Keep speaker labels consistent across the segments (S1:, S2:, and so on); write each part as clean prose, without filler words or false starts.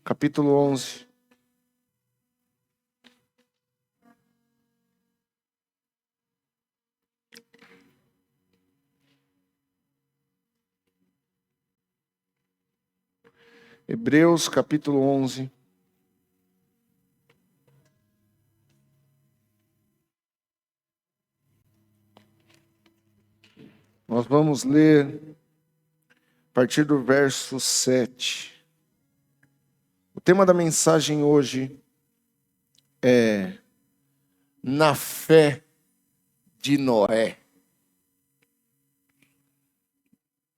S1: capítulo 11. Hebreus, capítulo 11. Nós vamos ler a partir do verso 7. O tema da mensagem hoje é Na Fé de Noé.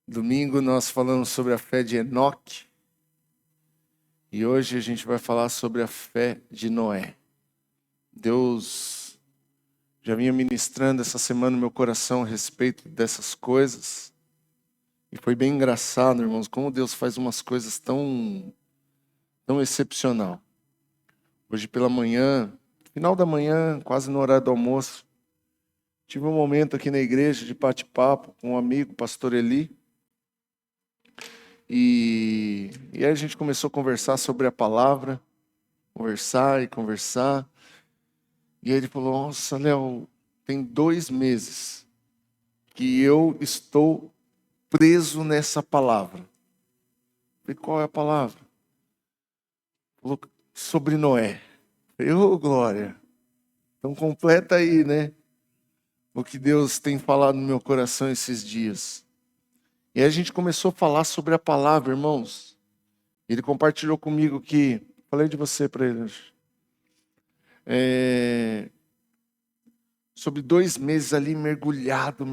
S1: Domingo nós falamos sobre a fé de Enoque. E hoje a gente vai falar sobre a fé de Noé. Deus já vinha ministrando essa semana no meu coração a respeito dessas coisas. E foi bem engraçado, irmãos, como Deus faz umas coisas tão excepcional. Hoje pela manhã, final da manhã, quase no horário do almoço, tive um momento aqui na igreja de bate-papo com um amigo, o pastor Eli. E aí a gente começou a conversar sobre a palavra, conversar. E aí ele falou, nossa, Léo, tem 2 meses que eu estou preso nessa palavra. Eu falei, qual é a palavra? Falou, sobre Noé. Eu falei, ô glória. Então completa aí, né? O que Deus tem falado no meu coração esses dias. E aí a gente começou a falar sobre a palavra, irmãos. Ele compartilhou comigo que... Falei de você para ele hoje. Sobre 2 meses ali mergulhado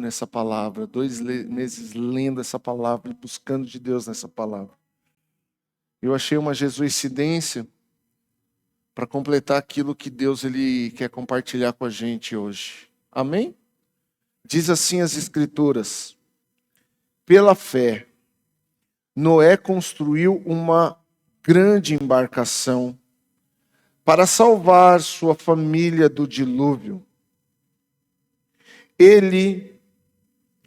S1: nessa palavra. 2 meses lendo essa palavra, buscando de Deus nessa palavra. Eu achei uma jesuicidência para completar aquilo que Deus ele quer compartilhar com a gente hoje. Amém? Diz assim as Escrituras: pela fé, Noé construiu uma grande embarcação para salvar sua família do dilúvio. Ele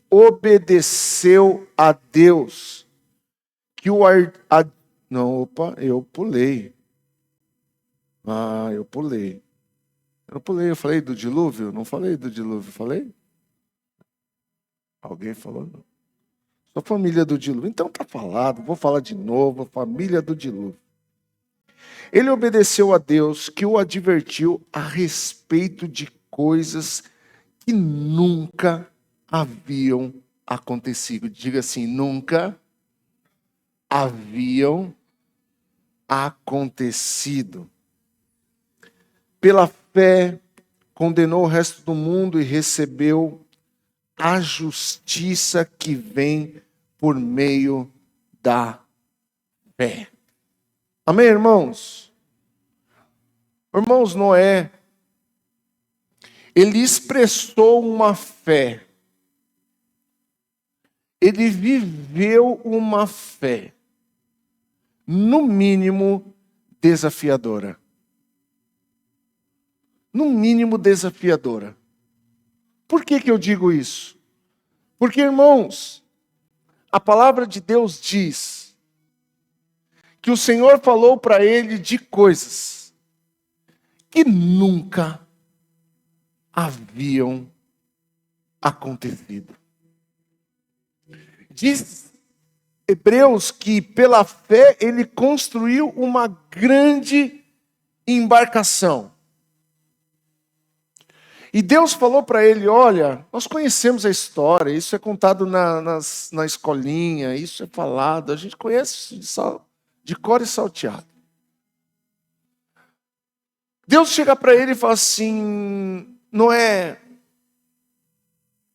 S1: obedeceu a Deus, que o eu pulei. Eu pulei. Eu falei do dilúvio? Não falei do dilúvio, falei? Alguém falou? Não. Sua família do dilúvio. Então tá falado, vou falar de novo, família do dilúvio. Ele obedeceu a Deus, que o advertiu a respeito de coisas que nunca haviam acontecido. Diga assim, nunca haviam acontecido. Pela fé, condenou o resto do mundo e recebeu a justiça que vem por meio da fé. Amém, irmãos? Irmãos, Noé, ele expressou uma fé. Ele viveu uma fé, no mínimo, desafiadora. No mínimo, desafiadora. Por que eu digo isso? Porque, irmãos, a palavra de Deus diz que o Senhor falou para ele de coisas que nunca haviam acontecido. Diz Hebreus que pela fé ele construiu uma grande embarcação. E Deus falou para ele, olha, nós conhecemos a história, isso é contado na escolinha, isso é falado, a gente conhece de cor e salteado. Deus chega para ele e fala assim, Noé,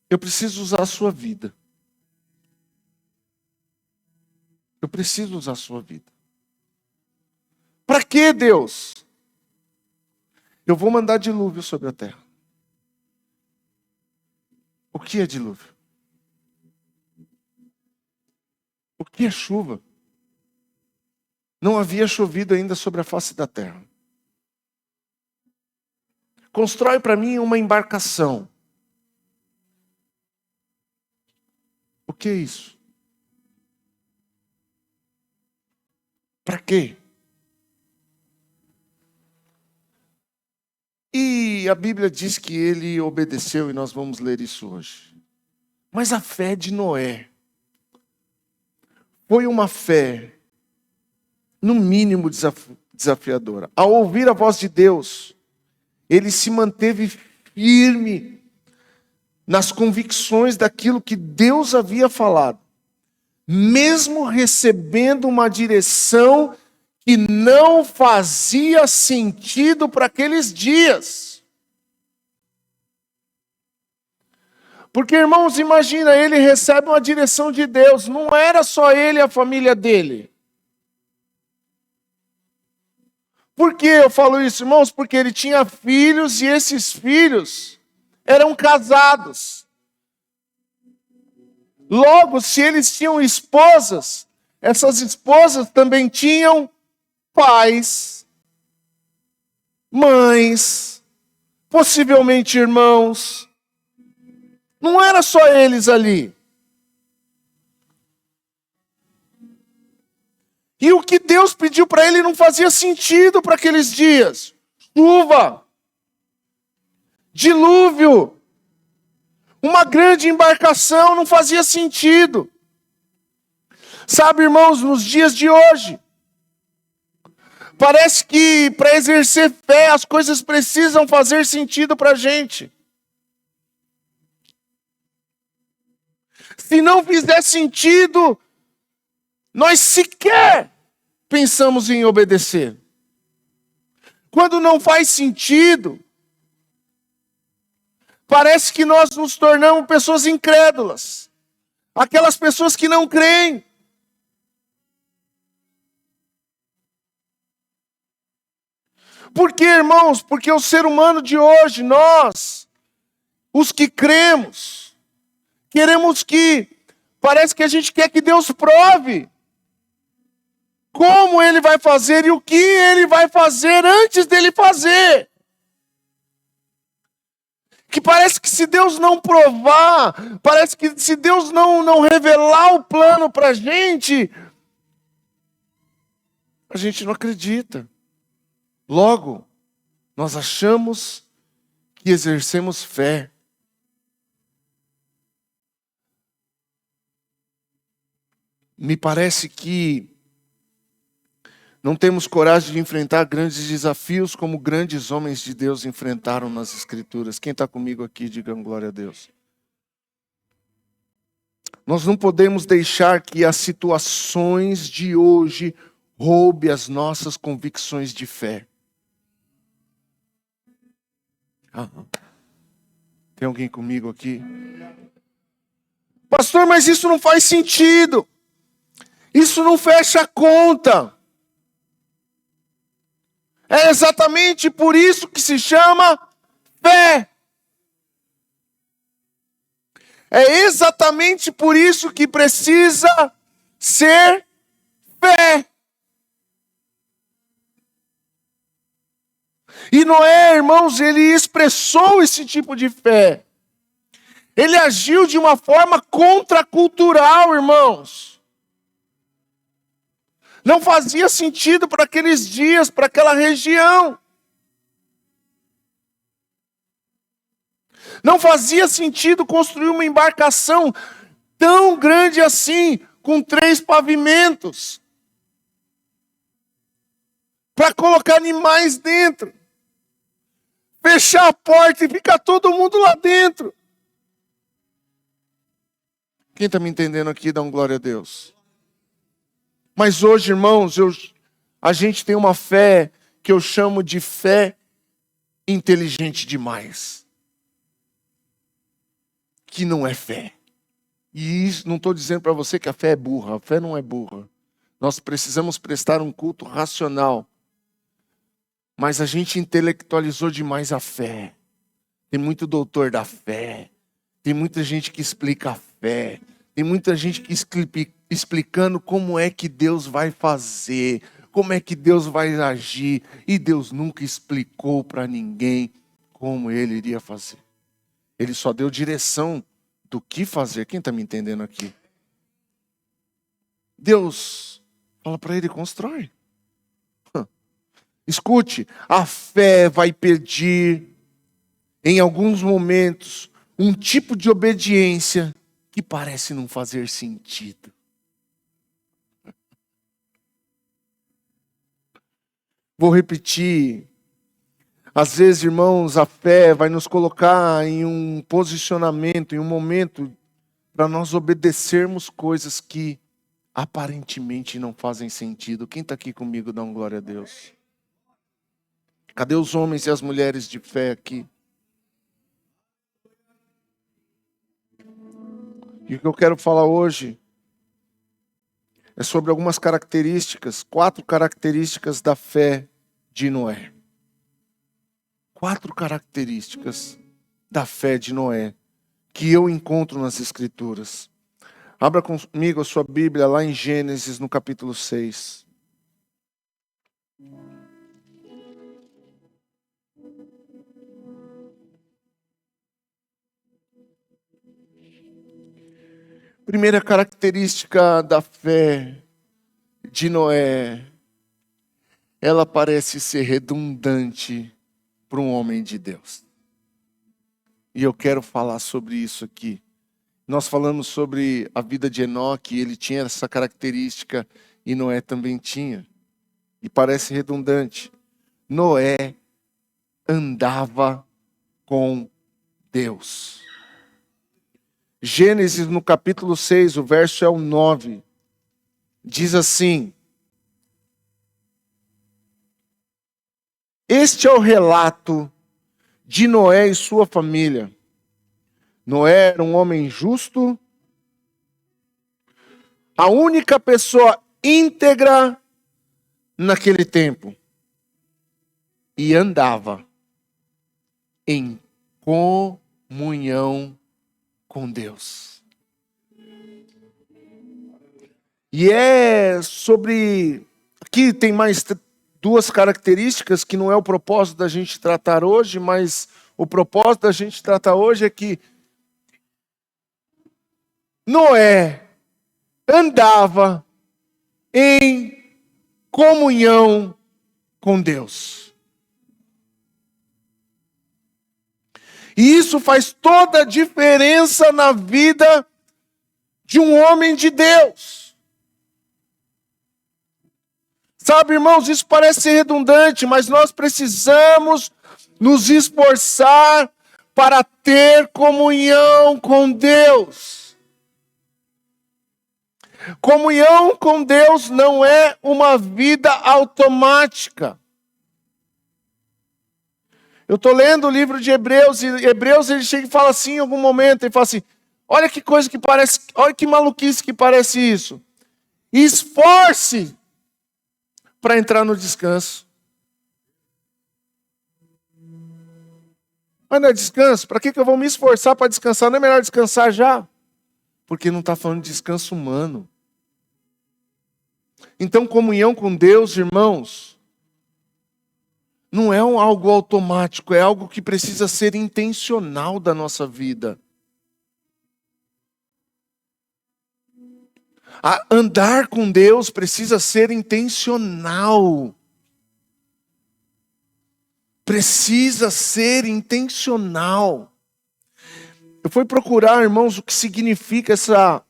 S1: eu preciso usar a sua vida. Eu preciso usar a sua vida. Para quê, Deus? Eu vou mandar dilúvio sobre a terra. O que é dilúvio? O que é chuva? Não havia chovido ainda sobre a face da terra. Constrói para mim uma embarcação. O que é isso? Para quê? E a Bíblia diz que ele obedeceu, e nós vamos ler isso hoje. Mas a fé de Noé foi uma fé, no mínimo, desafiadora. Ao ouvir a voz de Deus, ele se manteve firme nas convicções daquilo que Deus havia falado, mesmo recebendo uma direção que não fazia sentido para aqueles dias. Porque, irmãos, imagina, ele recebe uma direção de Deus, não era só ele e a família dele. Por que eu falo isso, irmãos? Porque ele tinha filhos e esses filhos eram casados. Logo, se eles tinham esposas, essas esposas também tinham pais, mães, possivelmente irmãos. Não era só eles ali. E o que Deus pediu para ele não fazia sentido para aqueles dias. Chuva, dilúvio, uma grande embarcação não fazia sentido. Sabe, irmãos, nos dias de hoje, parece que para exercer fé as coisas precisam fazer sentido para a gente. Se não fizer sentido, nós sequer pensamos em obedecer. Quando não faz sentido, parece que nós nos tornamos pessoas incrédulas. Aquelas pessoas que não creem. Por quê, irmãos? Porque o ser humano de hoje, nós, os que cremos, queremos parece que a gente quer que Deus prove como Ele vai fazer e o que Ele vai fazer antes dele fazer. Que parece que se Deus não provar, parece que se Deus não revelar o plano para a gente não acredita. Logo, nós achamos que exercemos fé. Me parece que não temos coragem de enfrentar grandes desafios como grandes homens de Deus enfrentaram nas Escrituras. Quem está comigo aqui, digam glória a Deus. Nós não podemos deixar que as situações de hoje roubem as nossas convicções de fé. Tem alguém comigo aqui? Pastor, mas isso não faz sentido. Isso não fecha a conta. É exatamente por isso que se chama fé. É exatamente por isso que precisa ser fé. E Noé, irmãos, ele expressou esse tipo de fé. Ele agiu de uma forma contracultural, irmãos. Não fazia sentido para aqueles dias, para aquela região. Não fazia sentido construir uma embarcação tão grande assim, com 3 pavimentos, para colocar animais dentro. Fechar a porta e ficar todo mundo lá dentro. Quem está me entendendo aqui, dá um glória a Deus. Mas hoje, irmãos, a gente tem uma fé que eu chamo de fé inteligente demais. Que não é fé. E isso, não estou dizendo para você que a fé é burra. A fé não é burra. Nós precisamos prestar um culto racional. Mas a gente intelectualizou demais a fé. Tem muito doutor da fé. Tem muita gente que explica a fé. Tem muita gente que explicando como é que Deus vai fazer. Como é que Deus vai agir. E Deus nunca explicou para ninguém como Ele iria fazer. Ele só deu direção do que fazer. Quem está me entendendo aqui? Deus fala para ele, constrói. Escute, a fé vai pedir, em alguns momentos, um tipo de obediência que parece não fazer sentido. Vou repetir. Às vezes, irmãos, a fé vai nos colocar em um posicionamento, em um momento, para nós obedecermos coisas que aparentemente não fazem sentido. Quem está aqui comigo, dá uma glória a Deus. Cadê os homens e as mulheres de fé aqui? E o que eu quero falar hoje é sobre algumas características, 4 características da fé de Noé. 4 características da fé de Noé que eu encontro nas Escrituras. Abra comigo a sua Bíblia lá em Gênesis, no capítulo 6. Primeira característica da fé de Noé, ela parece ser redundante para um homem de Deus. E eu quero falar sobre isso aqui. Nós falamos sobre a vida de Enoque, ele tinha essa característica e Noé também tinha. E parece redundante. Noé andava com Deus. Gênesis no capítulo 6, o verso é o 9. Diz assim: este é o relato de Noé e sua família. Noé era um homem justo, a única pessoa íntegra naquele tempo. E andava em comunhão com Deus. E é sobre... Aqui tem mais 2 características que não é o propósito da gente tratar hoje, mas o propósito da gente tratar hoje é que Noé andava em comunhão com Deus. E isso faz toda a diferença na vida de um homem de Deus. Sabe, irmãos, isso parece ser redundante, mas nós precisamos nos esforçar para ter comunhão com Deus. Comunhão com Deus não é uma vida automática. Eu estou lendo o livro de Hebreus, e Hebreus ele chega e fala assim em algum momento, ele fala assim, olha que coisa que parece, olha que maluquice que parece isso. Esforce para entrar no descanso. Mas não é descanso? Para que eu vou me esforçar para descansar? Não é melhor descansar já? Porque não está falando de descanso humano. Então, comunhão com Deus, irmãos, não é algo automático, é algo que precisa ser intencional da nossa vida. Andar com Deus precisa ser intencional. Precisa ser intencional. Eu fui procurar, irmãos, o que significa essa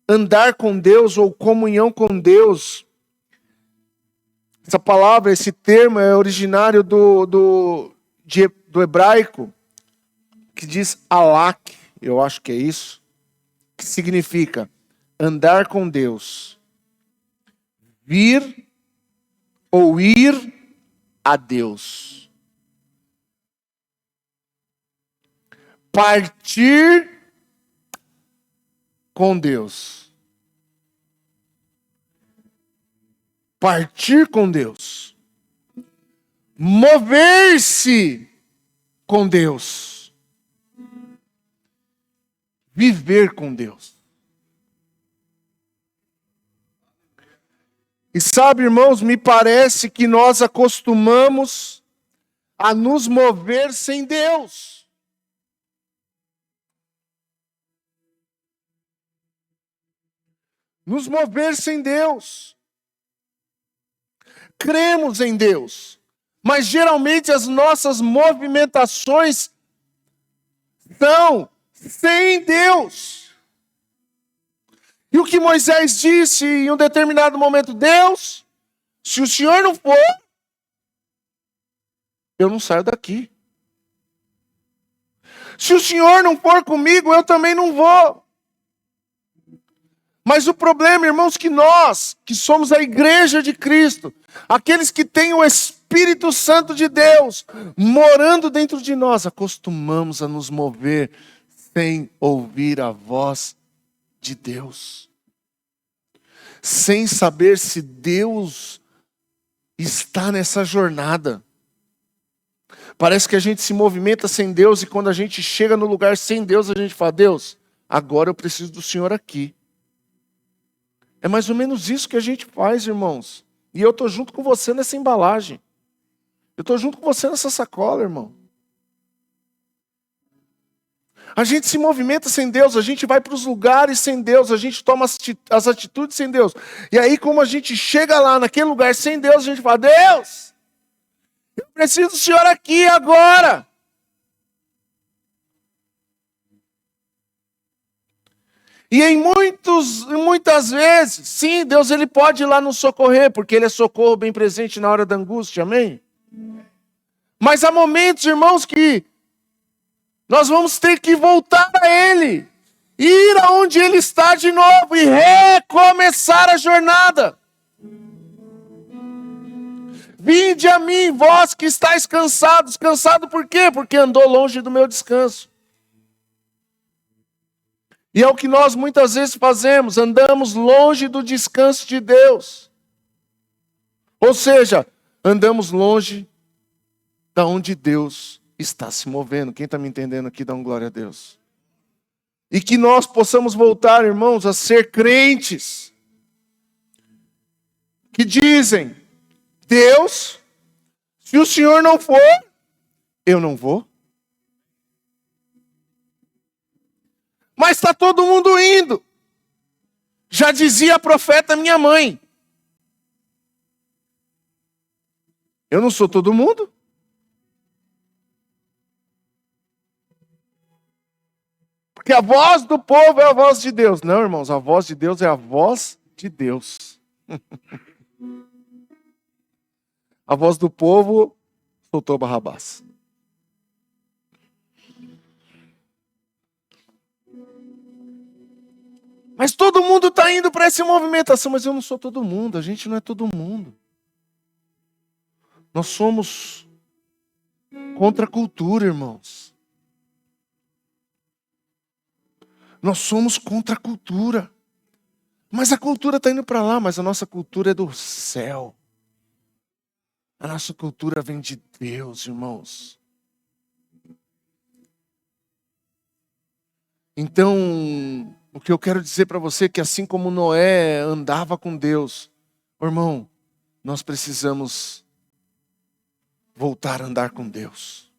S1: andar com Deus ou comunhão com Deus. Essa palavra, esse termo é originário do hebraico, que diz alak, eu acho que é isso, que significa andar com Deus, vir ou ir a Deus, partir com Deus, partir com Deus, mover-se com Deus, viver com Deus. E sabe, irmãos, me parece que nós acostumamos a nos mover sem Deus. Nos mover sem Deus. cremos em Deus, mas geralmente as nossas movimentações são sem Deus. E o que Moisés disse em um determinado momento: Deus, se o Senhor não for, eu não saio daqui. Se o Senhor não for comigo, eu também não vou. Mas o problema, irmãos, que nós, que somos a igreja de Cristo, aqueles que têm o Espírito Santo de Deus morando dentro de nós, acostumamos a nos mover sem ouvir a voz de Deus. Sem saber se Deus está nessa jornada. Parece que a gente se movimenta sem Deus e quando a gente chega no lugar sem Deus, a gente fala: Deus, agora eu preciso do Senhor aqui. É mais ou menos isso que a gente faz, irmãos. E eu estou junto com você nessa embalagem. Eu estou junto com você nessa sacola, irmão. A gente se movimenta sem Deus, a gente vai para os lugares sem Deus, a gente toma as atitudes sem Deus. E aí, como a gente chega lá naquele lugar sem Deus, a gente fala: Deus, eu preciso do Senhor aqui agora. E muitas vezes, sim, Deus ele pode ir lá nos socorrer, porque Ele é socorro bem presente na hora da angústia, amém? Mas há momentos, irmãos, que nós vamos ter que voltar a Ele, ir aonde Ele está de novo e recomeçar a jornada. Vinde a mim, vós que estáis cansados. Cansado por quê? Porque andou longe do meu descanso. E é o que nós muitas vezes fazemos, andamos longe do descanso de Deus. Ou seja, andamos longe da onde Deus está se movendo. Quem está me entendendo aqui, dá um glória a Deus. E que nós possamos voltar, irmãos, a ser crentes que dizem: Deus, se o Senhor não for, eu não vou. Mas está todo mundo indo. Já dizia a profeta minha mãe: eu não sou todo mundo. Porque a voz do povo é a voz de Deus. Não, irmãos, a voz de Deus é a voz de Deus. A voz do povo soltou Barrabás. Mas todo mundo está indo para essa movimentação. Mas eu não sou todo mundo, a gente não é todo mundo. Nós somos contra a cultura, irmãos. Nós somos contra a cultura. Mas a cultura está indo para lá, mas a nossa cultura é do céu. A nossa cultura vem de Deus, irmãos. Então, o que eu quero dizer para você é que assim como Noé andava com Deus, irmão, nós precisamos voltar a andar com Deus.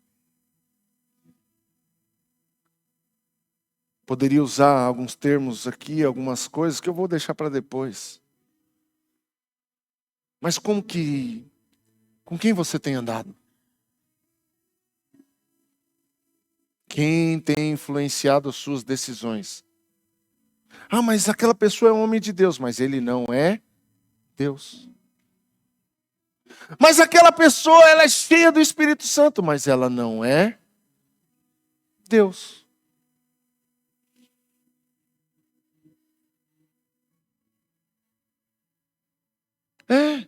S1: Poderia usar alguns termos aqui, algumas coisas que eu vou deixar para depois. Mas com quem você tem andado? Quem tem influenciado as suas decisões? Ah, mas aquela pessoa é um homem de Deus, mas ele não é Deus. Mas aquela pessoa, ela é cheia do Espírito Santo, mas ela não é Deus. É.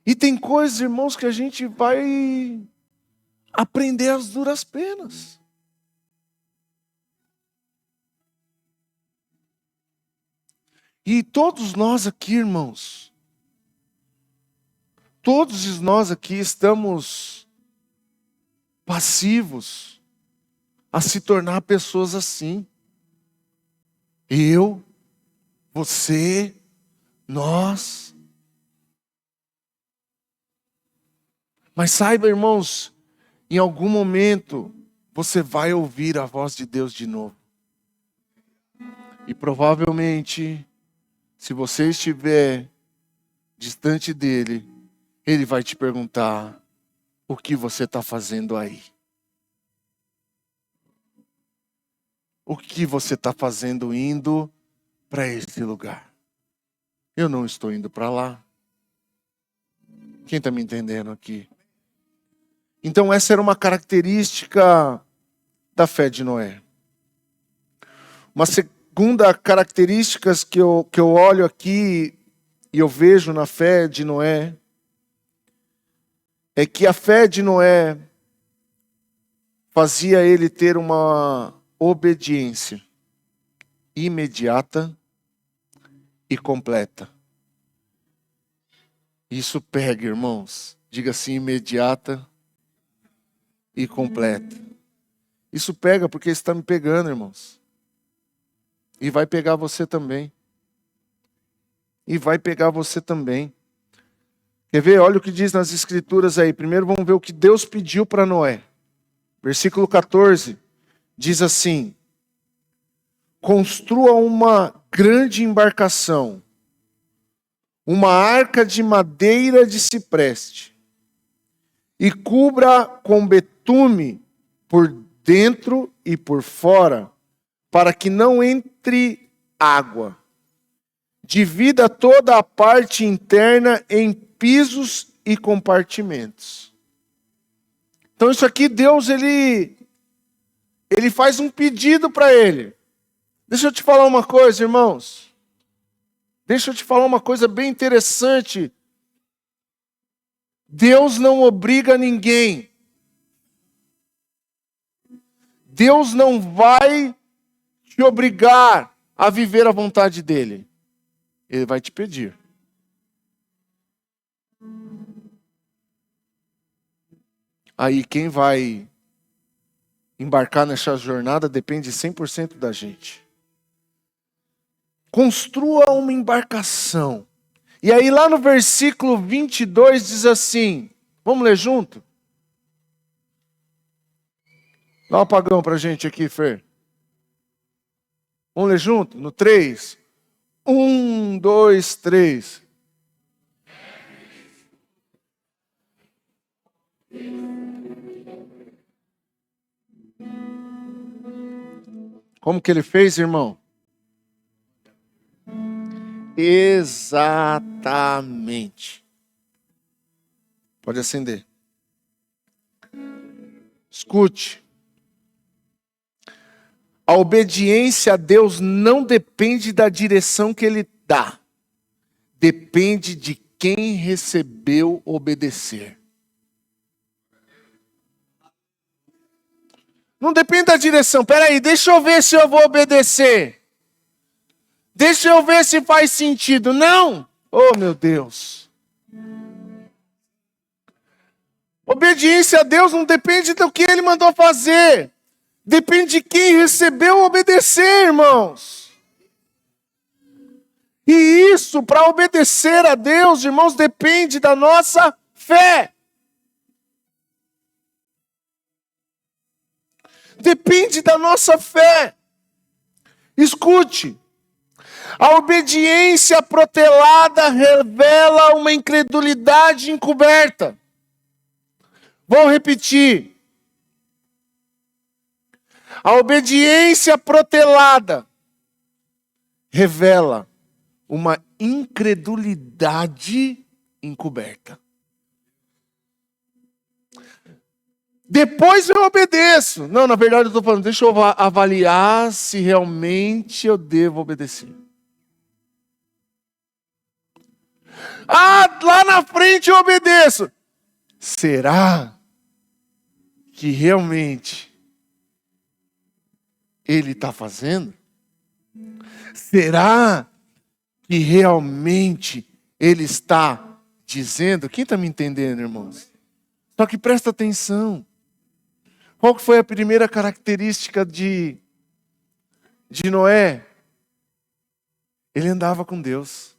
S1: E tem coisas, irmãos, que a gente vai aprender às duras penas. E todos nós aqui, irmãos, todos nós aqui estamos passivos a se tornar pessoas assim. Eu, você, nós. Mas saiba, irmãos, em algum momento você vai ouvir a voz de Deus de novo. E provavelmente, se você estiver distante dele, Ele vai te perguntar: o que você está fazendo aí? O que você está fazendo indo para esse lugar? Eu não estou indo para lá. Quem está me entendendo aqui? Então essa era uma característica da fé de Noé. Uma segunda característica que eu olho aqui e eu vejo na fé de Noé é que a fé de Noé fazia ele ter uma obediência imediata e completa. Isso pega, irmãos. Diga assim: imediata e completa. Isso pega porque está me pegando, irmãos. E vai pegar você também. E vai pegar você também. Quer ver? Olha o que diz nas escrituras aí. Primeiro vamos ver o que Deus pediu para Noé. Versículo 14 diz assim: construa uma grande embarcação, uma arca de madeira de cipreste, e cubra com betume por dentro e por fora, para que não entre água. Divida toda a parte interna em pisos e compartimentos. Então isso aqui Deus ele faz um pedido para ele. Deixa eu te falar uma coisa, irmãos. Deixa eu te falar uma coisa bem interessante. Deus não obriga ninguém. Deus não vai te obrigar a viver a vontade dele. Ele vai te pedir. Aí quem vai embarcar nessa jornada depende 100% da gente. Construa uma embarcação. E aí lá no versículo 22 diz assim, vamos ler junto? Dá um apagão pra gente aqui, Fer. Vamos ler junto? No 3. 1, 2, 3. Como que ele fez, irmão? Exatamente. Pode acender. Escute. A obediência a Deus não depende da direção que Ele dá. Depende de quem recebeu obedecer. Não depende da direção. Peraí, deixa eu ver se eu vou obedecer. Deixa eu ver se faz sentido. Não! Oh, meu Deus. Obediência a Deus não depende do que Ele mandou fazer. Depende de quem recebeu obedecer, irmãos. E isso, para obedecer a Deus, irmãos, depende da nossa fé. Depende da nossa fé. Escute. A obediência protelada revela uma incredulidade encoberta. Vou repetir. A obediência protelada revela uma incredulidade encoberta. Depois eu obedeço. Não, na verdade eu estou falando, deixa eu avaliar se realmente eu devo obedecer. Ah, lá na frente eu obedeço. Será que realmente Ele está fazendo? Será que realmente Ele está dizendo? Quem está me entendendo, irmãos? Só que presta atenção. Qual que foi a primeira característica de Noé? Ele andava com Deus.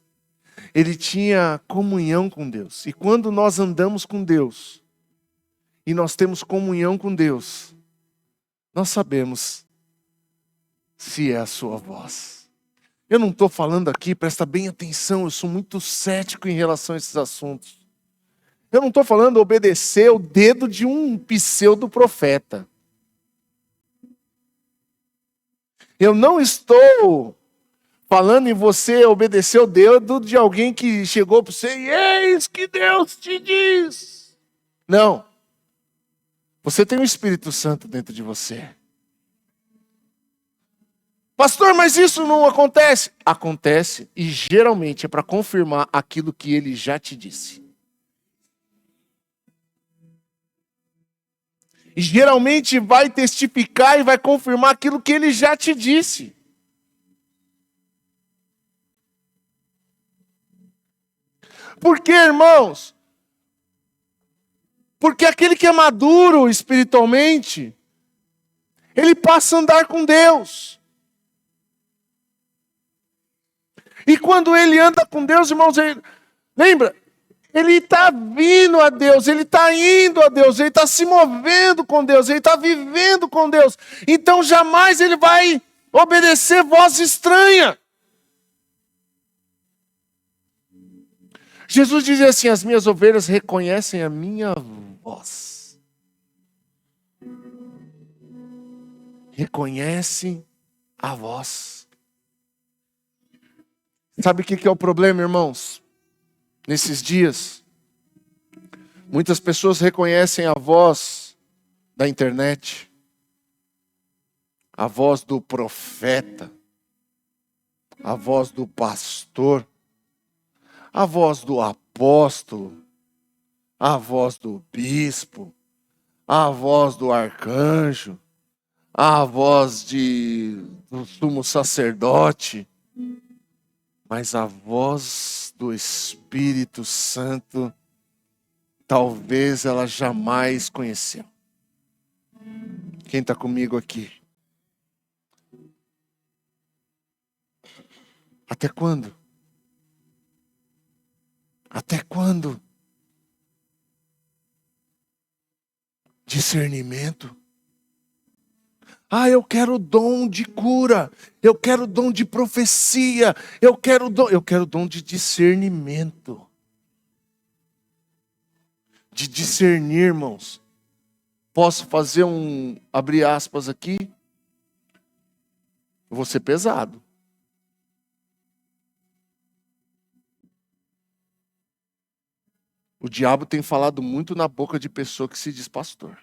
S1: Ele tinha comunhão com Deus. E quando nós andamos com Deus, e nós temos comunhão com Deus, nós sabemos se é a sua voz. Eu não estou falando aqui, presta bem atenção, eu sou muito cético em relação a esses assuntos. Eu não estou falando obedecer o dedo de um pseudo-profeta. Eu não estou falando em você obedecer o dedo de alguém que chegou para você e eis que Deus te diz. Não. Você tem o Espírito Santo dentro de você. Pastor, mas isso não acontece? Acontece e geralmente é para confirmar aquilo que ele já te disse. E geralmente vai testificar e vai confirmar aquilo que ele já te disse. Por quê, irmãos? Porque aquele que é maduro espiritualmente, ele passa a andar com Deus. E quando ele anda com Deus, irmãos, lembra? Ele está vindo a Deus, ele está indo a Deus, ele está se movendo com Deus, ele está vivendo com Deus. Então jamais ele vai obedecer voz estranha. Jesus dizia assim: as minhas ovelhas reconhecem a minha voz. Reconhecem a voz. Sabe o que é o problema, irmãos? Nesses dias, muitas pessoas reconhecem a voz da internet, a voz do profeta, a voz do pastor, a voz do apóstolo, a voz do bispo, a voz do arcanjo, a voz do sumo sacerdote, mas a voz do Espírito Santo, talvez ela jamais conheceu. Quem está comigo aqui? Até quando? Até quando? Discernimento. Eu quero o dom de cura, eu quero o dom de profecia, eu quero o dom de discernimento. De discernir, irmãos. Posso fazer abrir aspas aqui? Eu vou ser pesado. O diabo tem falado muito na boca de pessoa que se diz pastor.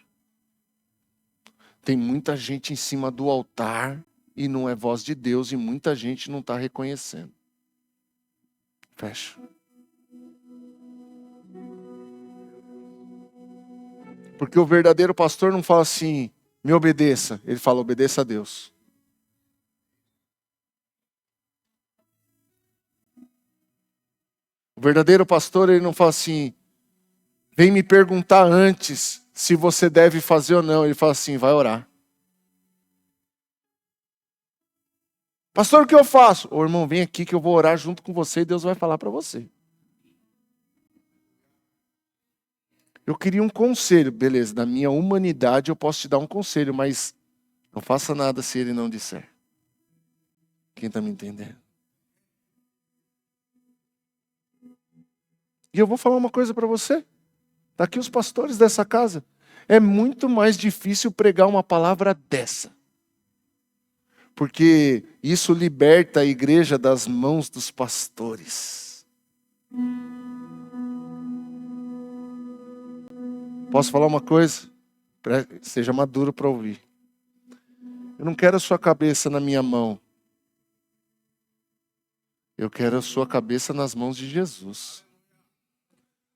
S1: Tem muita gente em cima do altar e não é voz de Deus e muita gente não está reconhecendo. Fecha. Porque o verdadeiro pastor não fala assim, me obedeça. Ele fala, obedeça a Deus. O verdadeiro pastor, ele não fala assim, vem me perguntar antes se você deve fazer ou não. Ele fala assim, vai orar. Pastor, o que eu faço? Ô irmão, vem aqui que eu vou orar junto com você e Deus vai falar para você. Eu queria um conselho, beleza, da minha humanidade eu posso te dar um conselho, mas não faça nada se ele não disser. Quem está me entendendo? E eu vou falar uma coisa para você. Está aqui os pastores dessa casa. É muito mais difícil pregar uma palavra dessa. Porque isso liberta a igreja das mãos dos pastores. Posso falar uma coisa? Seja maduro para ouvir. Eu não quero a sua cabeça na minha mão. Eu quero a sua cabeça nas mãos de Jesus.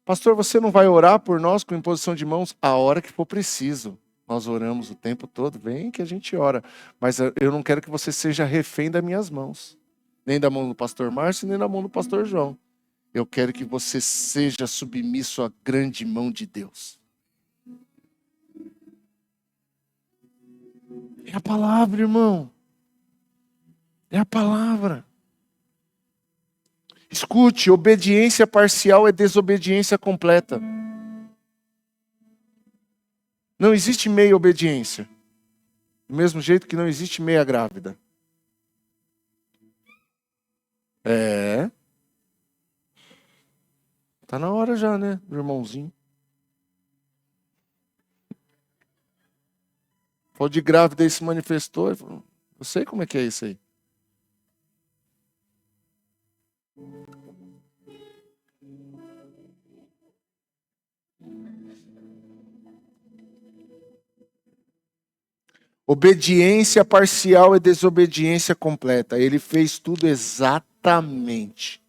S1: Pastor, você não vai orar por nós com imposição de mãos? A hora que for preciso. Nós oramos o tempo todo, vem que a gente ora. Mas eu não quero que você seja refém das minhas mãos. Nem da mão do pastor Márcio, nem da mão do pastor João. Eu quero que você seja submisso à grande mão de Deus. É a palavra, irmão. É a palavra. Escute, obediência parcial é desobediência completa. Não existe meia obediência. Do mesmo jeito que não existe meia grávida. Tá na hora já, né, meu irmãozinho? Falou de grávida e se manifestou. Ele falou, eu sei como é que é isso aí. Obediência parcial é desobediência completa. Ele fez tudo exatamente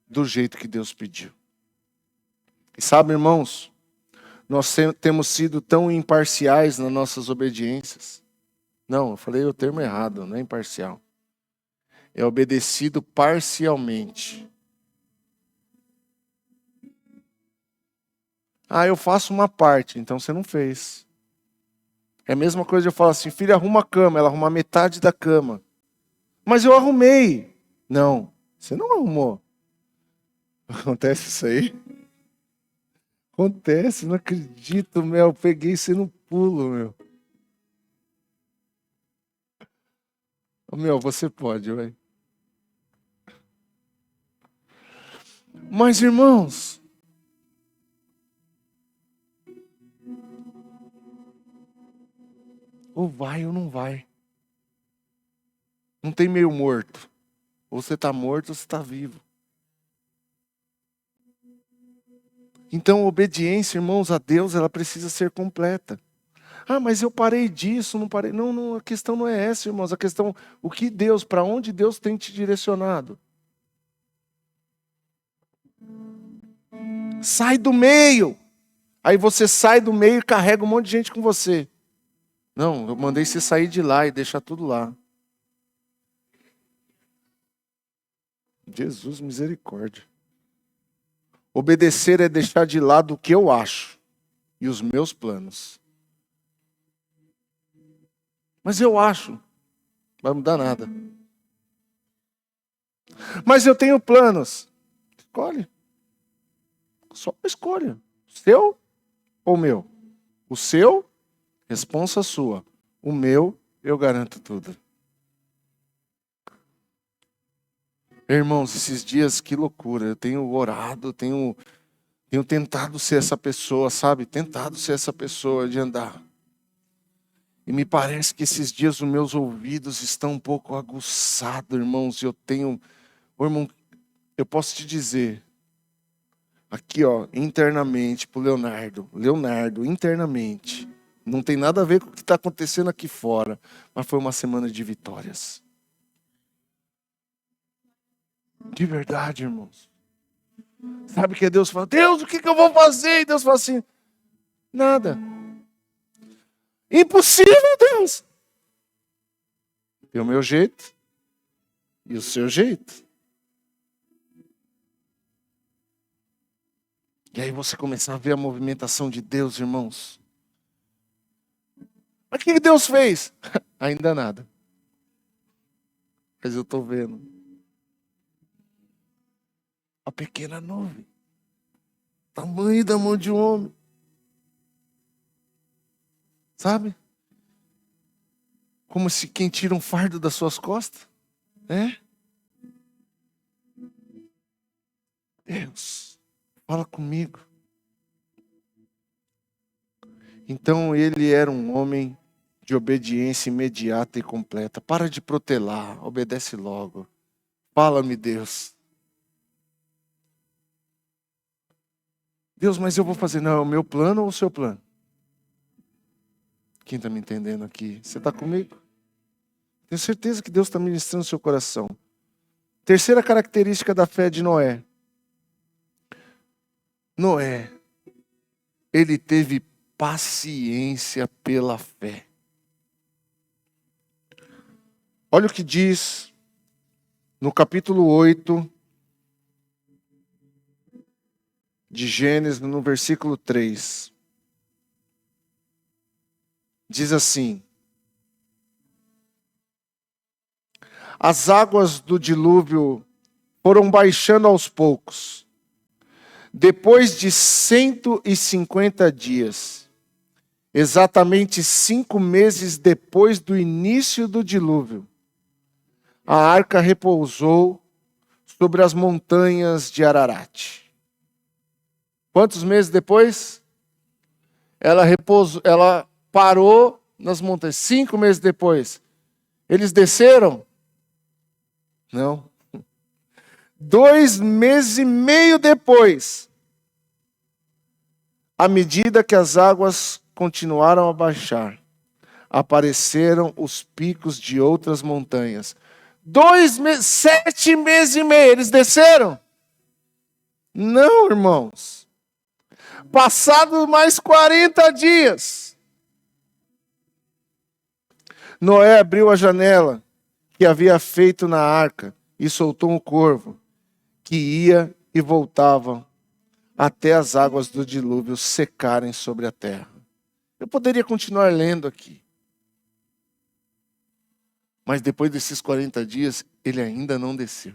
S1: do jeito que Deus pediu. E sabe, irmãos, nós temos sido tão imparciais nas nossas obediências. Não, eu falei o termo errado, não é imparcial. É obedecido parcialmente. Ah, eu faço uma parte, então você não fez. É a mesma coisa de eu falar assim, filha, arruma a cama, ela arruma metade da cama. Mas eu arrumei. Não, você não arrumou. Acontece isso aí? Acontece, não acredito, meu. Peguei você no pulo, meu. Meu, você pode, vai. Mas, irmãos, ou vai ou não vai. Não tem meio morto. Ou você está morto ou você está vivo. Então, a obediência, irmãos, a Deus, ela precisa ser completa. Ah, mas eu parei disso, não parei. Não, não, a questão não é essa, irmãos. A questão, o que Deus, para onde Deus tem te direcionado? Sai do meio. Aí você sai do meio e carrega um monte de gente com você. Não, eu mandei você sair de lá e deixar tudo lá. Jesus, misericórdia. Obedecer é deixar de lado o que eu acho e os meus planos. Mas eu acho, não vai mudar nada. Mas eu tenho planos. Escolhe. Só escolha. Seu ou meu? O seu, responsa sua. O meu, eu garanto tudo. Irmãos, esses dias, que loucura. Eu tenho orado, tenho tentado ser essa pessoa, sabe? Tentado ser essa pessoa de andar. E me parece que esses dias os meus ouvidos estão um pouco aguçados, irmãos. Eu tenho... Ô, irmão, eu posso te dizer, aqui, ó, internamente, pro Leonardo, internamente, não tem nada a ver com o que está acontecendo aqui fora, mas foi uma semana de vitórias. De verdade, irmãos. Sabe que Deus fala, Deus, o que eu vou fazer? E Deus fala assim, nada. Impossível, Deus. Tem o meu jeito e o seu jeito. E aí você começar a ver a movimentação de Deus, irmãos. Mas o que Deus fez? Ainda nada. Mas eu estou vendo. A pequena nuvem. Tamanho da mão de um homem. Sabe? Como se quem tira um fardo das suas costas. É? Deus, fala comigo. Então ele era um homem de obediência imediata e completa. Para de protelar, obedece logo. Fala-me, Deus. Deus, mas eu vou fazer. Não, é o meu plano ou o seu plano? Quem está me entendendo aqui? Você está comigo? Tenho certeza que Deus está ministrando o seu coração. Terceira característica da fé de Noé. Noé, ele teve paciência pela fé. Olha o que diz no capítulo 8 de Gênesis, no versículo 3. Diz assim: as águas do dilúvio foram baixando aos poucos. Depois de 150 dias, exatamente 5 meses depois do início do dilúvio, a arca repousou sobre as montanhas de Ararat. Quantos meses depois? Ela parou nas montanhas. 5 meses depois, eles desceram? Não. 2 meses e meio depois, à medida que as águas continuaram a baixar, apareceram os picos de outras montanhas. 7 meses e meio, eles desceram? Não, irmãos. Passado mais 40 dias, Noé abriu a janela que havia feito na arca e soltou um corvo que ia e voltava até as águas do dilúvio secarem sobre a terra. Eu poderia continuar lendo aqui. Mas depois desses 40 dias, ele ainda não desceu.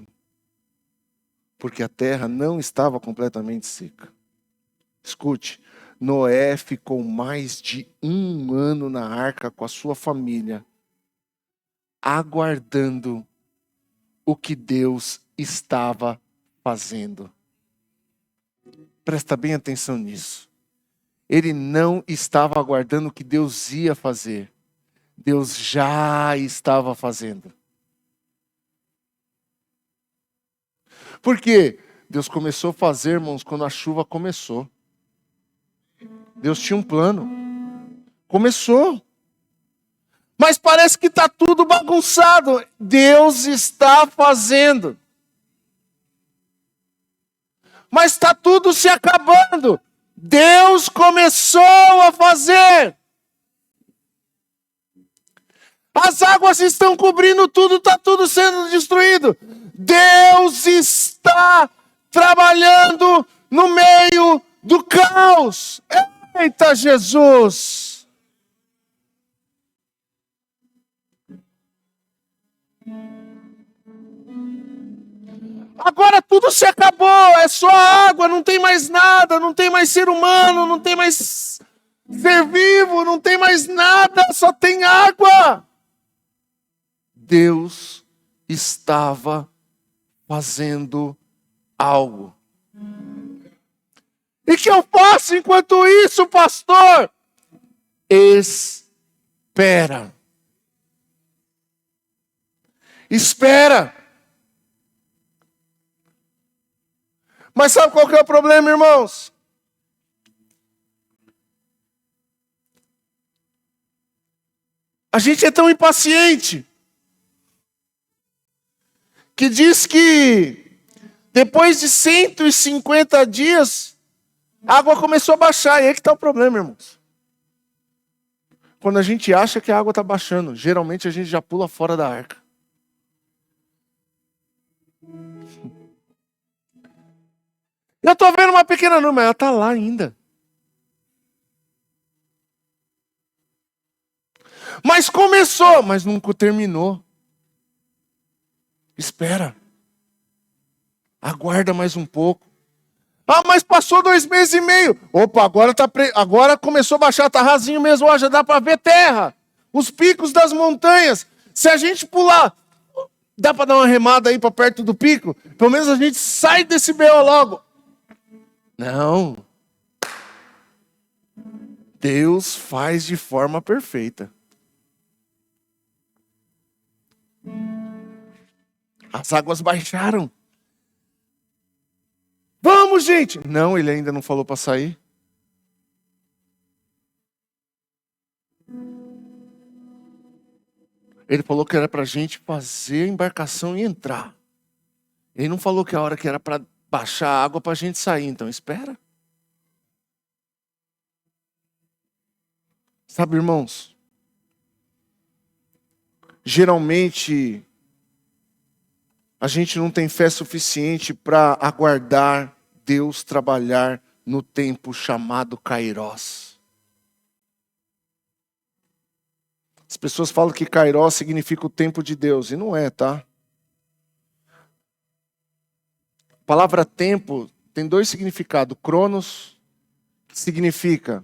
S1: Porque a terra não estava completamente seca. Escute, Noé ficou mais de 1 ano na arca com a sua família, aguardando o que Deus estava fazendo. Presta bem atenção nisso. Ele não estava aguardando o que Deus ia fazer. Deus já estava fazendo. Por quê? Deus começou a fazer, irmãos, quando a chuva começou. Deus tinha um plano. Começou. Mas parece que está tudo bagunçado. Deus está fazendo. Mas está tudo se acabando. Deus começou a fazer. As águas estão cobrindo tudo, está tudo sendo destruído. Deus está trabalhando no meio do caos. Eita Jesus! Agora tudo se acabou, é só água, não tem mais nada, não tem mais ser humano, não tem mais ser vivo, não tem mais nada, só tem água. Deus estava fazendo algo. E o que eu faço enquanto isso, pastor? Espera. Espera. Mas sabe qual que é o problema, irmãos? A gente é tão impaciente que diz que depois de 150 dias, a água começou a baixar. E aí que está o problema, irmãos. Quando a gente acha que a água está baixando, geralmente a gente já pula fora da arca. Eu estou vendo uma pequena nuvem, mas ela está lá ainda. Mas começou, mas nunca terminou. Espera. Aguarda mais um pouco. Ah, mas passou 2 meses e meio. Opa, agora começou a baixar, está rasinho mesmo. Ó, já dá para ver terra. Os picos das montanhas. Se a gente pular, dá para dar uma remada aí para perto do pico? Pelo menos a gente sai desse BO logo. Não. Deus faz de forma perfeita. As águas baixaram. Vamos, gente! Não, ele ainda não falou para sair. Ele falou que era para a gente fazer a embarcação e entrar. Ele não falou que a hora que era para baixar a água para a gente sair. Então espera. Sabe, irmãos? Geralmente a gente não tem fé suficiente para aguardar Deus trabalhar no tempo chamado Kairós. As pessoas falam que Kairós significa o tempo de Deus, e não é, tá? A palavra tempo tem 2 significados. Cronos, que significa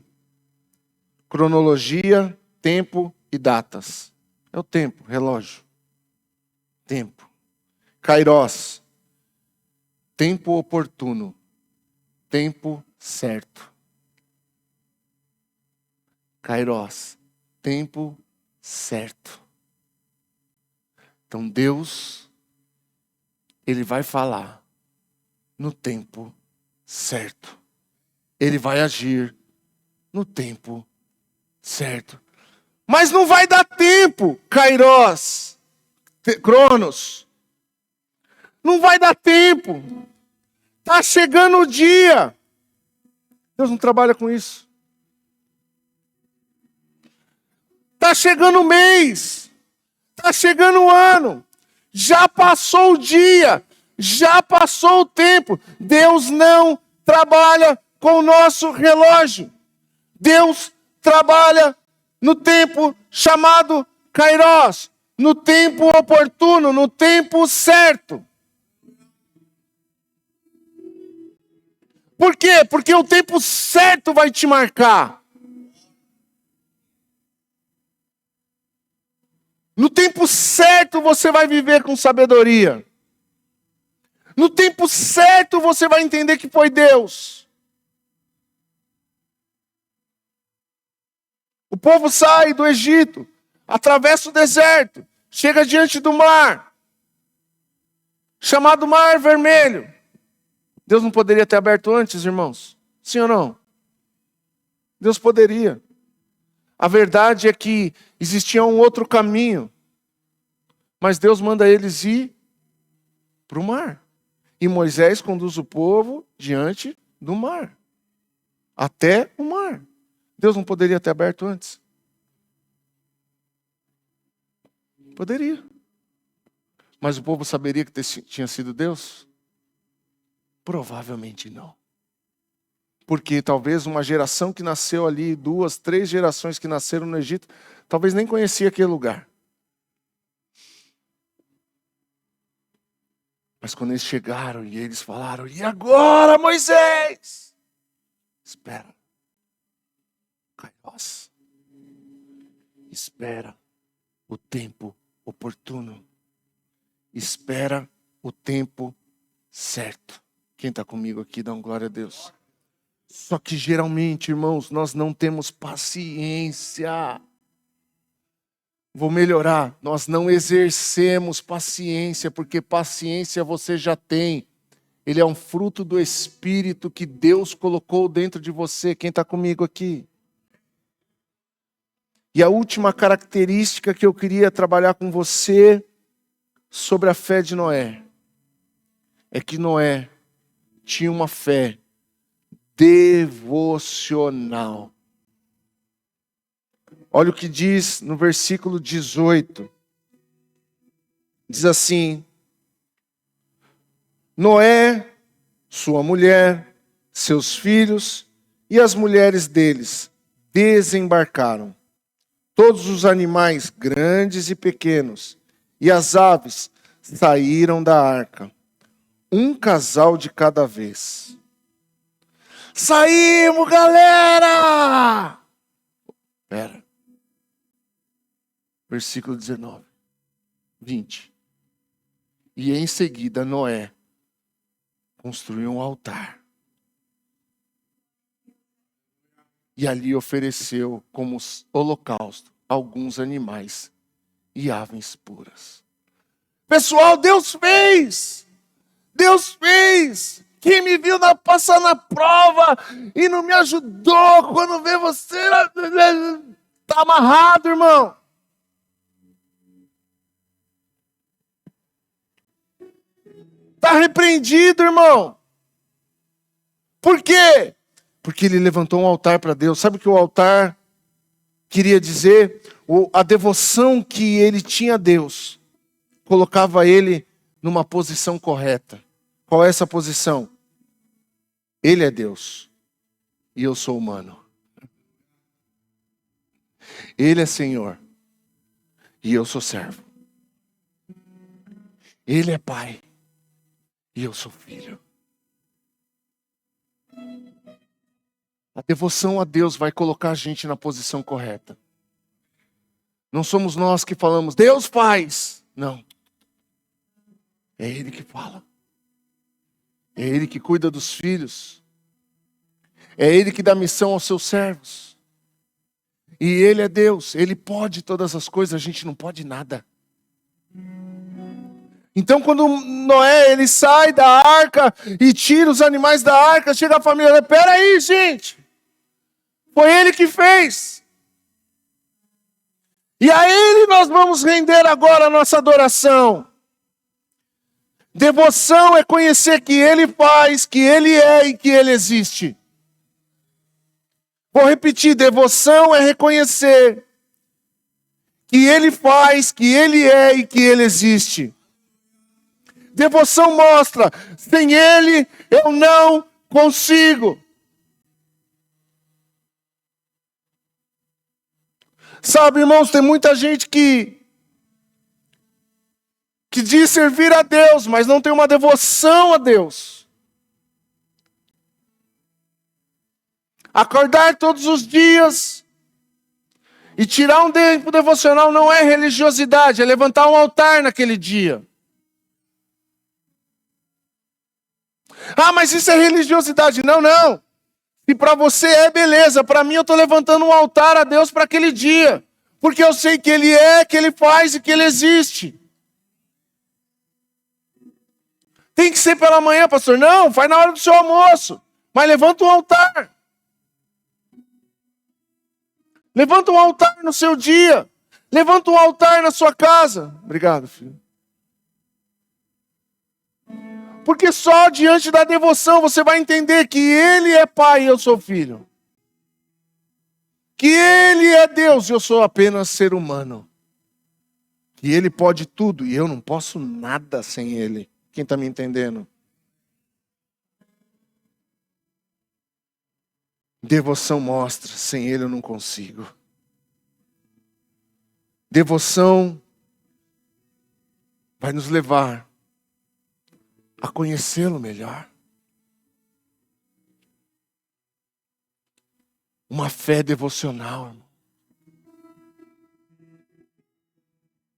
S1: cronologia, tempo e datas. É o tempo, relógio. Tempo. Kairós, tempo oportuno, tempo certo. Kairós, tempo certo. Então Deus, Ele vai falar no tempo certo. Ele vai agir no tempo certo. Mas não vai dar tempo, Kairos, Cronos. Não vai dar tempo. Está chegando o dia. Deus não trabalha com isso. Está chegando o mês. Está chegando o ano. Já passou o dia. Já passou o tempo. Deus não trabalha com o nosso relógio. Deus trabalha no tempo chamado Kairos. No tempo oportuno, no tempo certo. Por quê? Porque o tempo certo vai te marcar. No tempo certo você vai viver com sabedoria. No tempo certo você vai entender que foi Deus. O povo sai do Egito, atravessa o deserto, chega diante do mar, chamado Mar Vermelho. Deus não poderia ter aberto antes, irmãos? Sim ou não? Deus poderia. A verdade é que existia um outro caminho. Mas Deus manda eles ir para o mar. E Moisés conduz o povo diante do mar. Até o mar. Deus não poderia ter aberto antes? Poderia. Mas o povo saberia que tinha sido Deus? Provavelmente não. Porque talvez uma geração que nasceu ali, 2, 3 gerações que nasceram no Egito, talvez nem conhecia aquele lugar. Mas quando eles chegaram e eles falaram, e agora, Moisés? Espera. Kairos. Espera o tempo oportuno. Espera o tempo certo. Quem está comigo aqui, dá uma glória a Deus. Só que geralmente, irmãos, nós não temos paciência. Vou melhorar. Nós não exercemos paciência, porque paciência você já tem. Ele é um fruto do Espírito que Deus colocou dentro de você. Quem está comigo aqui? E a última característica que eu queria trabalhar com você sobre a fé de Noé é que Noé tinha uma fé devocional. Olha o que diz no versículo 18. Diz assim: Noé, sua mulher, seus filhos e as mulheres deles desembarcaram. Todos os animais grandes e pequenos e as aves saíram da arca, um casal de cada vez. Saímos, galera! Espera. Versículo 19, 20. E em seguida Noé construiu um altar. E ali ofereceu como holocausto alguns animais e aves puras. Pessoal, Deus fez! Deus fez! Quem me viu passar na prova e não me ajudou quando vê você, tá amarrado, irmão. Tá repreendido, irmão. Por quê? Porque ele levantou um altar para Deus. Sabe o que o altar queria dizer? A devoção que ele tinha a Deus colocava ele numa posição correta. Qual é essa posição? Ele é Deus e eu sou humano. Ele é Senhor e eu sou servo. Ele é Pai e eu sou filho. A devoção a Deus vai colocar a gente na posição correta. Não somos nós que falamos, Deus faz. Não. É Ele que fala. É Ele que cuida dos filhos. É Ele que dá missão aos seus servos. E Ele é Deus, Ele pode todas as coisas, a gente não pode nada. Então quando Noé ele sai da arca e tira os animais da arca, chega a família, peraí gente, foi Ele que fez. E a Ele nós vamos render agora a nossa adoração. Devoção é conhecer que Ele faz, que Ele é e que Ele existe. Vou repetir, devoção é reconhecer que Ele faz, que Ele é e que Ele existe. Devoção mostra, sem Ele eu não consigo. Sabe, irmãos, tem muita gente que diz servir a Deus, mas não tem uma devoção a Deus. Acordar todos os dias e tirar um tempo devocional não é religiosidade, é levantar um altar naquele dia. Ah, mas isso é religiosidade. Não, não. Se para você é beleza, para mim eu estou levantando um altar a Deus para aquele dia. Porque eu sei que Ele é, que Ele faz e que Ele existe. Tem que ser pela manhã, pastor? Não, faz na hora do seu almoço. Mas levanta um altar. Levanta um altar no seu dia. Levanta um altar na sua casa. Obrigado, filho. Porque só diante da devoção você vai entender que Ele é Pai e eu sou filho. Que Ele é Deus e eu sou apenas ser humano. Que Ele pode tudo e eu não posso nada sem Ele. Quem está me entendendo? Devoção mostra, sem Ele eu não consigo. Devoção vai nos levar a conhecê-lo melhor. Uma fé devocional, irmão.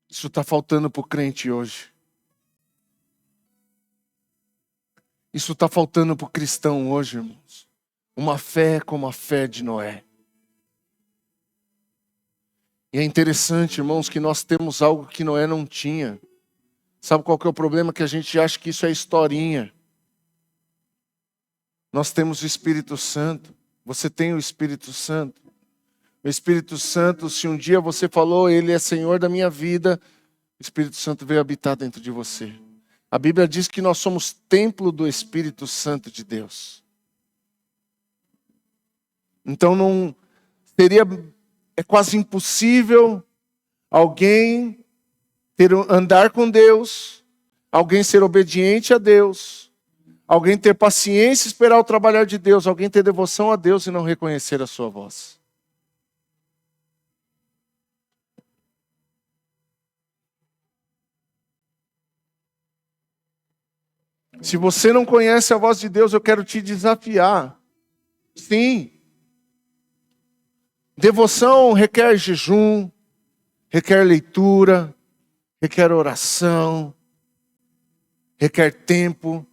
S1: Isso está faltando para o crente hoje. Isso está faltando para o cristão hoje, irmãos. Uma fé como a fé de Noé. E é interessante, irmãos, que nós temos algo que Noé não tinha. Sabe qual que é o problema? Que a gente acha que isso é historinha. Nós temos o Espírito Santo. Você tem o Espírito Santo. O Espírito Santo, se um dia você falou, Ele é Senhor da minha vida, o Espírito Santo veio habitar dentro de você. A Bíblia diz que nós somos templo do Espírito Santo de Deus. Então não seria, é quase impossível alguém andar com Deus, alguém ser obediente a Deus, alguém ter paciência e esperar o trabalhar de Deus, alguém ter devoção a Deus e não reconhecer a sua voz. Se você não conhece a voz de Deus, eu quero te desafiar. Sim. Devoção requer jejum, requer leitura, requer oração, requer tempo.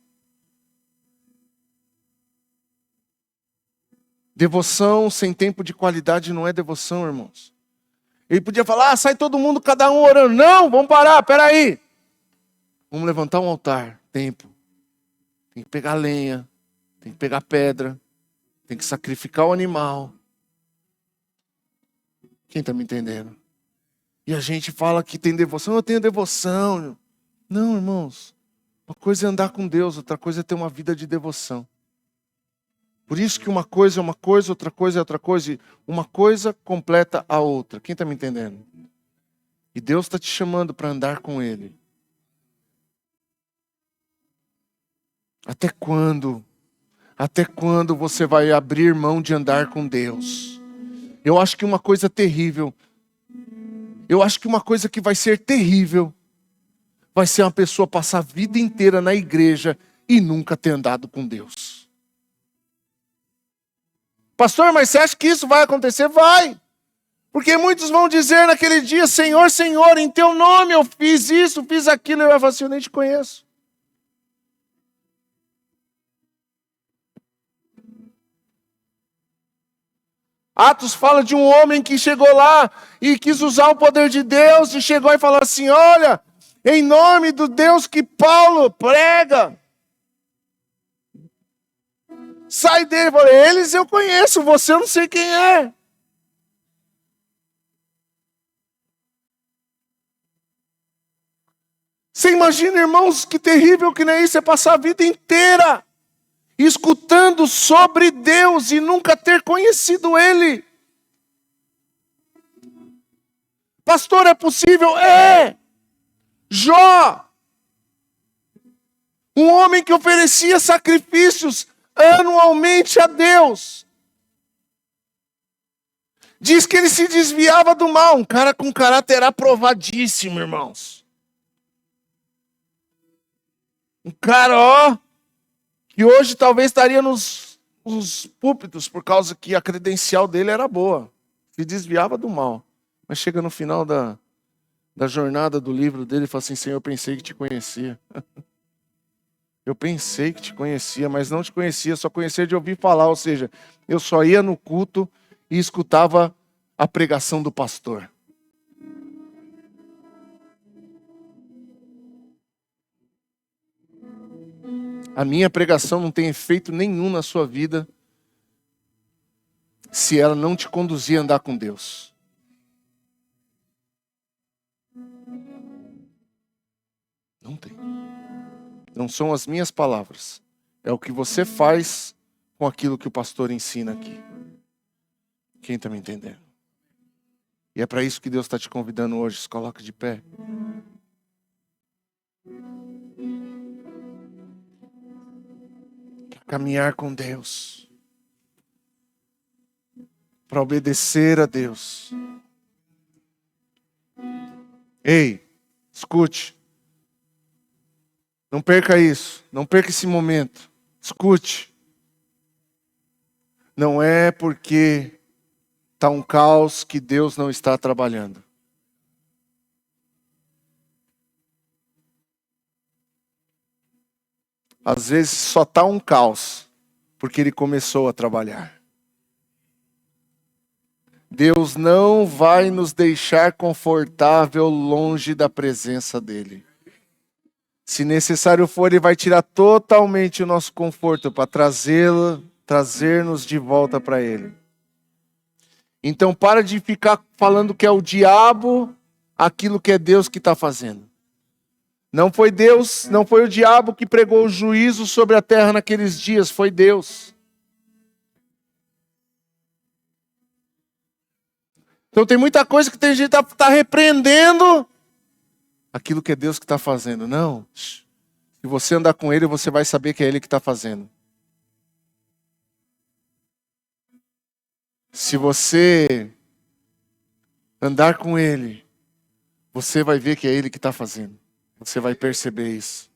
S1: Devoção sem tempo de qualidade não é devoção, irmãos. Ele podia falar, sai todo mundo, cada um orando. Não, vamos parar, peraí. Vamos levantar um altar, tempo. Tem que pegar lenha, tem que pegar pedra, tem que sacrificar o animal. Quem está me entendendo? E a gente fala que tem devoção, eu tenho devoção. Não, irmãos. Uma coisa é andar com Deus, outra coisa é ter uma vida de devoção. Por isso que uma coisa é uma coisa, outra coisa é outra coisa. E uma coisa completa a outra. Quem está me entendendo? E Deus está te chamando para andar com Ele. Até quando? Até quando você vai abrir mão de andar com Deus? Eu acho que uma coisa terrível, eu acho que uma coisa que vai ser terrível, vai ser uma pessoa passar a vida inteira na igreja e nunca ter andado com Deus. Pastor, mas você acha que isso vai acontecer? Vai! Porque muitos vão dizer naquele dia, Senhor, Senhor, em teu nome eu fiz isso, fiz aquilo, e eu vou falar assim, eu nem te conheço. Atos fala de um homem que chegou lá e quis usar o poder de Deus e chegou e falou assim: olha, em nome do Deus que Paulo prega, sai dele. Eu falei: eles eu conheço, você eu não sei quem é. Você imagina, irmãos, que terrível que não é isso, é passar a vida inteira escutando sobre Deus e nunca ter conhecido Ele. Pastor, é possível? É! Jó, um homem que oferecia sacrifícios anualmente a Deus, diz que ele se desviava do mal, um cara com caráter aprovadíssimo, irmãos. Um cara, ó, que hoje talvez estaria nos púlpitos, por causa que a credencial dele era boa. Se desviava do mal. Mas chega no final da jornada do livro dele e fala assim: Senhor, eu pensei que te conhecia. Eu pensei que te conhecia, mas não te conhecia, só conhecia de ouvir falar. Ou seja, eu só ia no culto e escutava a pregação do pastor. A minha pregação não tem efeito nenhum na sua vida se ela não te conduzir a andar com Deus. Não tem. Não são as minhas palavras. É o que você faz com aquilo que o pastor ensina aqui. Quem está me entendendo? E é para isso que Deus está te convidando hoje. Se coloca de pé. Caminhar com Deus, para obedecer a Deus. Ei, escute, não perca isso, não perca esse momento, escute. Não é porque está um caos que Deus não está trabalhando. Às vezes só está um caos porque Ele começou a trabalhar. Deus não vai nos deixar confortável longe da presença dEle. Se necessário for, Ele vai tirar totalmente o nosso conforto para trazer-nos de volta para Ele. Então para de ficar falando que é o diabo aquilo que é Deus que está fazendo. Não foi Deus, não foi o diabo que pregou o juízo sobre a terra naqueles dias, foi Deus. Então tem muita coisa que tem gente que está repreendendo aquilo que é Deus que está fazendo. Não, se você andar com Ele, você vai saber que é Ele que está fazendo. Se você andar com Ele, você vai ver que é Ele que está fazendo. Você vai perceber isso.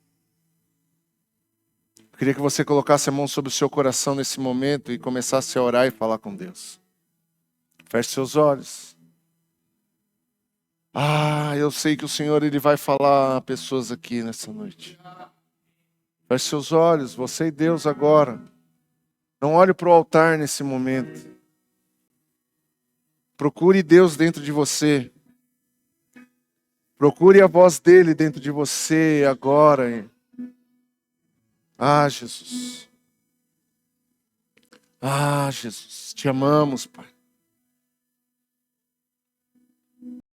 S1: Eu queria que você colocasse a mão sobre o seu coração nesse momento e começasse a orar e falar com Deus. Feche seus olhos. Eu sei que o Senhor Ele vai falar a pessoas aqui nessa noite. Feche seus olhos, você e Deus agora. Não olhe para o altar nesse momento. Procure Deus dentro de você. Procure a voz dele dentro de você agora. Jesus. Jesus, te amamos, Pai.